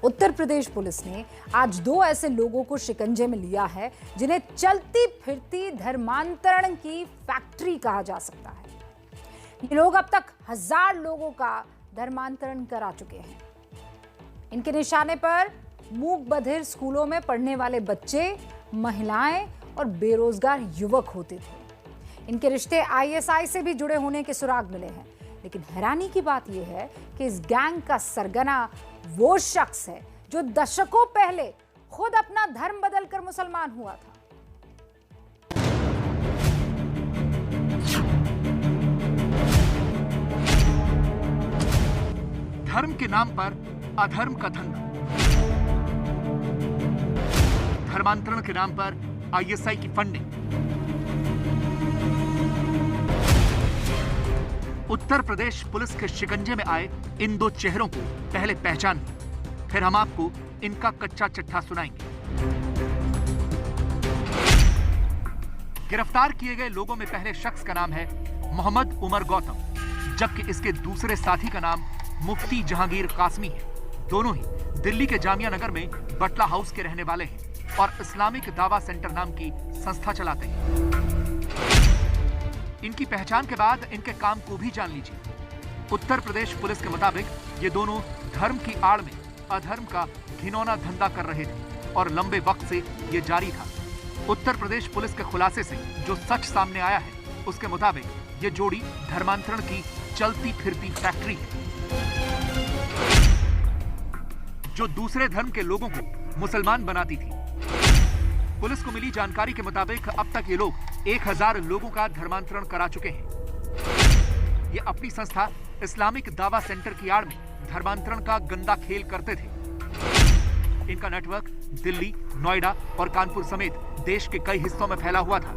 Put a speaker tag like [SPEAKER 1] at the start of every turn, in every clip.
[SPEAKER 1] Uttar Pradesh police ने आज दो ऐसे लोगों को शिकंजे में लिया है जिन्हें चलती फिरती धर्मांतरण की फैक्ट्री कहा जा सकता है। ये लोग अब तक 1000 लोगों का धर्मांतरण करा चुके हैं। इनके निशाने पर मूक बधिर स्कूलों में पढ़ने वाले बच्चे, महिलाएं और बेरोजगार युवक होते थे। इनके रिश्ते आईएसआई से भी जुड़े होने के सुराग मिले हैं। लेकिन हैरानी की बात यह है कि इस गैंग का सरगना वो शख्स है जो दशकों पहले खुद अपना धर्म बदलकर मुसलमान हुआ था।
[SPEAKER 2] धर्म के नाम पर अधर्म का धंधा, धर्मांतरण के नाम पर आईएसआई की फंडिंग। उत्तर प्रदेश पुलिस के शिकंजे में आए इन दो चेहरों को पहले पहचान, फिर हम आपको इनका कच्चा चिट्ठा सुनाएंगे। गिरफ्तार किए गए लोगों में पहले शख्स का नाम है मोहम्मद उमर गौतम, जबकि इसके दूसरे साथी का नाम मुफ्ती जहांगीर कासमी है। दोनों ही दिल्ली के जामिया नगर में बटला हाउस के रहने वाले हैं और इस्लामिक दावा सेंटर नाम की संस्था चलाते हैं। इनकी पहचान के बाद इनके काम को भी जान लीजिए। उत्तर प्रदेश पुलिस के मुताबिक ये दोनों धर्म की आड़ में अधर्म का घिनौना धंधा कर रहे थे और लंबे वक्त से ये जारी था। उत्तर प्रदेश पुलिस के खुलासे से जो सच सामने आया है, उसके मुताबिक ये जोड़ी धर्मांतरण की चलती फिरती फैक्ट्री है, जो दूसरे धर्म के लोगों को मुसलमान बनाती थी। पुलिस को मिली जानकारी के मुताबिक अब तक ये लोग 1000 लोगों का धर्मांतरण करा चुके हैं। ये अपनी संस्था इस्लामिक दावा सेंटर की आड़ में धर्मांतरण का गंदा खेल करते थे। इनका नेटवर्क दिल्ली, नोएडा और कानपुर समेत देश के कई हिस्सों में फैला हुआ था।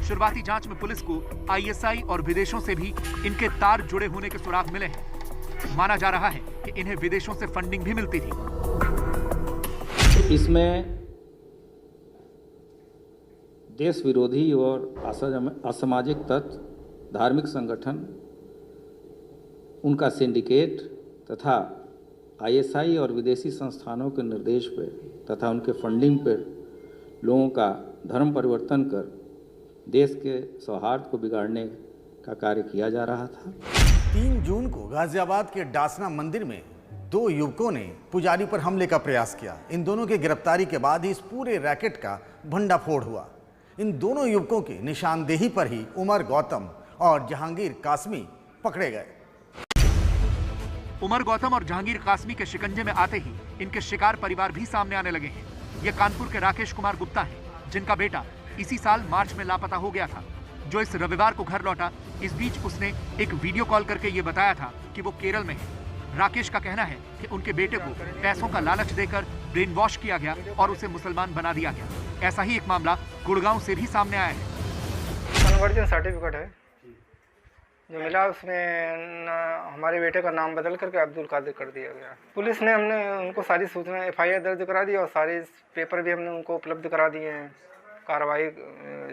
[SPEAKER 2] शुरुआती जांच में पुलिस को आईएसआई और विदेशों से भी इनके तार जुड़े होने के सुराग मिले हैं। माना जा रहा है कि इन्हें विदेशों से फंडिंग भी मिलती थी।
[SPEAKER 3] इसमें देश विरोधी और असामाजिक तत्व, धार्मिक संगठन, उनका सिंडिकेट तथा आईएसआई और विदेशी संस्थानों के निर्देश पर तथा उनके फंडिंग पर लोगों का धर्म परिवर्तन कर देश के सौहार्द को बिगाड़ने का कार्य किया जा रहा था।
[SPEAKER 4] 3 जून को गाजियाबाद के डासना मंदिर में 2 युवकों ने पुजारी पर हमले का प्रयास किया। इन दोनों की गिरफ्तारी के बाद ही इस पूरे रैकेट का भंडाफोड़ हुआ। इन दोनों युवकों की निशानदेही पर ही उमर गौतम और जहांगीर कासमी पकड़े गए।
[SPEAKER 2] उमर गौतम और जहांगीर कासमी के शिकंजे में आते ही इनके शिकार परिवार भी सामने आने लगे हैं। ये कानपुर के राकेश कुमार गुप्ता हैं, जिनका बेटा इसी साल मार्च में लापता हो गया था, जो इस रविवार को घर लौटा। इस बीच उसने एक वीडियो कॉल करके ये बताया था कि वो केरल में है। राकेश का कहना है कि उनके बेटे को पैसों का लालच देकर ब्रेन वॉश किया गया और उसे मुसलमान बना दिया गया। ऐसा ही एक मामला गुड़गांव से भी सामने आया है।
[SPEAKER 5] कन्वर्जन सर्टिफिकेट है जो मिला, उसमें हमारे बेटे का नाम बदल करके अब्दुल कादिर कर दिया गया। पुलिस ने हमने उनको सारी सूचना एफआईआर दर्ज करा दी और सारे पेपर भी हमने उनको उपलब्ध करा दिए हैं। कार्रवाई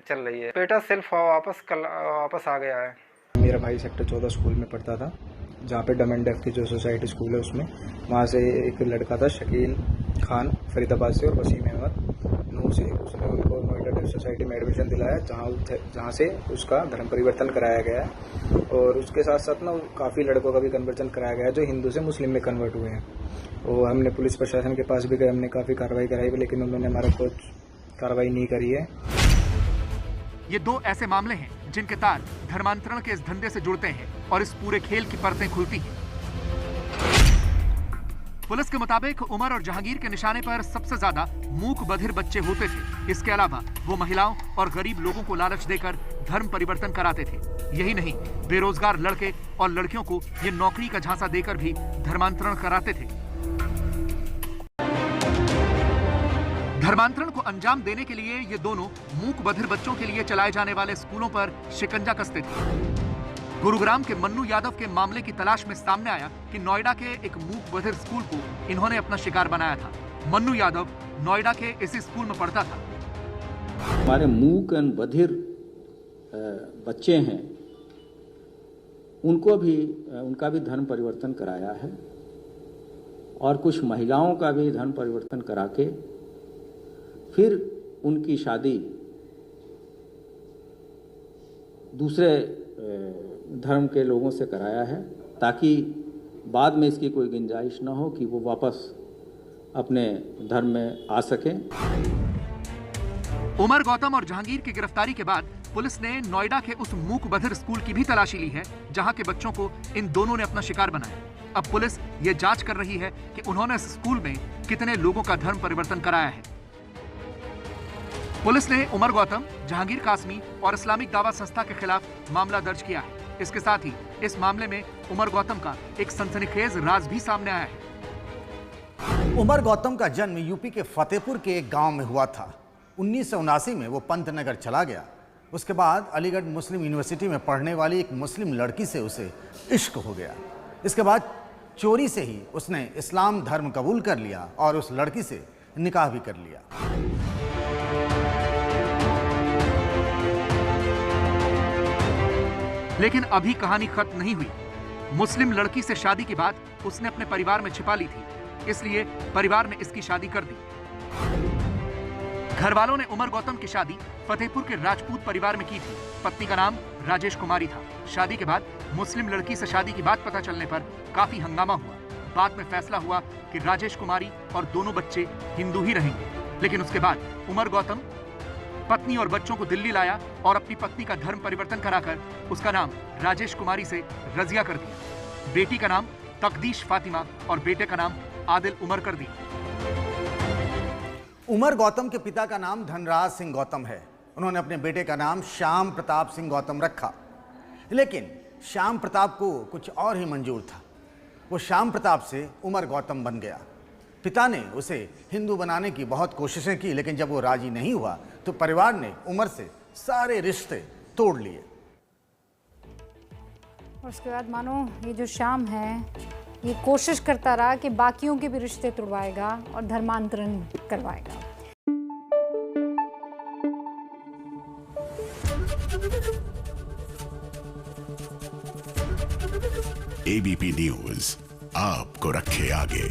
[SPEAKER 5] चल रही है। बेटा सिर्फ वापस आ गया है।
[SPEAKER 6] मेरा भाई सेक्टर 14 स्कूल में पढ़ता था, जहाँ पे डम एंड डेफ की जो सोसाइटी स्कूल है उसमें, वहाँ से एक लड़का था शकील खान फरीदाबाद से और वसीम अहमद नूर से, उसने उनको नोएडा डेफ सोसाइटी में एडमिशन दिलाया, जहाँ से उसका धर्म परिवर्तन कराया गया है। और उसके साथ साथ ना काफ़ी लड़कों का भी कन्वर्जन कराया गया है जो हिंदू से मुस्लिम में कन्वर्ट हुए हैं। और हमने पुलिस प्रशासन के पास भी गए, हमने काफ़ी कार्रवाई कराई, लेकिन उन्होंने हमारा कुछ कार्रवाई नहीं करी है।
[SPEAKER 2] ये 2 ऐसे मामले हैं जिनके तार धर्मांतरण के इस धंधे से जुड़ते हैं और इस पूरे खेल की परतें खुलती हैं। पुलिस के मुताबिक उमर और जहांगीर के निशाने पर सबसे ज्यादा मूक बधिर बच्चे होते थे। इसके अलावा वो महिलाओं और गरीब लोगों को लालच देकर धर्म परिवर्तन कराते थे। यही नहीं, बेरोजगार लड़के और लड़कियों को ये नौकरी का झांसा देकर भी धर्मांतरण कराते थे। धर्मांतरण को अंजाम देने के लिए ये दोनों मूक बधिर बच्चों के लिए चलाए जाने वाले स्कूलों पर शिकंजा कसते थे। गुरुग्राम के मन्नू यादव के मामले की तलाश में सामने आया कि नोएडा के एक मूक बधिर स्कूल को इन्होंने अपना शिकार बनाया था। मन्नू यादव नोएडा के इसी स्कूल में पढ़ता था।
[SPEAKER 3] हमारे मूक एवं बधिर बच्चे हैं, उनका भी धर्म परिवर्तन कराया है। और कुछ महिलाओं का भी धर्म परिवर्तन करा के फिर उनकी शादी दूसरे धर्म के लोगों से कराया है, ताकि बाद में इसकी कोई गुंजाइश न हो कि वो वापस अपने धर्म में आ सकें।
[SPEAKER 2] उमर गौतम और जहांगीर की गिरफ्तारी के बाद पुलिस ने नोएडा के उस मूक बधिर स्कूल की भी तलाशी ली है जहां के बच्चों को इन दोनों ने अपना शिकार बनाया। अब पुलिस ये जांच कर रही है कि उन्होंने इस स्कूल में कितने लोगों का धर्म परिवर्तन कराया है। पुलिस ने उमर गौतम, जहांगीर कासमी और इस्लामिक दावा संस्था के खिलाफ मामला दर्ज किया है। इसके साथ ही इस मामले में उमर गौतम का एक सनसनीखेज राज भी सामने आया है।
[SPEAKER 4] उमर गौतम का जन्म यूपी के फतेहपुर के एक गांव में हुआ था। 1979 में वो पंतनगर चला गया। उसके बाद अलीगढ़ मुस्लिम यूनिवर्सिटी में पढ़ने वाली एक मुस्लिम लड़की से उसे इश्क हो गया। इसके बाद चोरी से ही उसने इस्लाम धर्म कबूल कर लिया और उस लड़की से निकाह भी कर लिया।
[SPEAKER 2] लेकिन अभी कहानी खत्म नहीं हुई। मुस्लिम लड़की से शादी के बाद उसने अपने परिवार में छिपा ली थी, इसलिए परिवार ने इसकी शादी कर दी। घर वालों ने उमर गौतम की शादी फतेहपुर के राजपूत परिवार में की थी। पत्नी का नाम राजेश कुमारी था। शादी के बाद मुस्लिम लड़की से शादी की बात पता चलने पर काफी हंगामा हुआ। बाद में फैसला हुआ कि राजेश कुमारी और दोनों बच्चे हिंदू ही रहेंगे। लेकिन उसके बाद उमर गौतम पत्नी और बच्चों को दिल्ली लाया और अपनी पत्नी का धर्म परिवर्तन कराकर उसका नाम राजेश कुमारी से रजिया कर दिया। बेटी का नाम तकदीश फातिमा और बेटे का नाम आदिल उमर कर दिया।
[SPEAKER 4] उमर गौतम के पिता का नाम धनराज सिंह गौतम है। उन्होंने अपने बेटे का नाम श्याम प्रताप सिंह गौतम रखा। लेकिन श्याम प्रताप को कुछ और ही मंजूर था। वो श्याम प्रताप से उमर गौतम बन गया। पिता ने उसे हिंदू बनाने की बहुत कोशिशें की, लेकिन जब वो राजी नहीं हुआ तो परिवार ने उमर से सारे रिश्ते तोड़ लिए।
[SPEAKER 1] और उसके बाद मानो ये जो श्याम है ये कोशिश करता रहा कि बाकियों के भी रिश्ते तोड़वाएगा और धर्मांतरण करवाएगा।
[SPEAKER 7] एबीपी न्यूज आपको रखे आगे।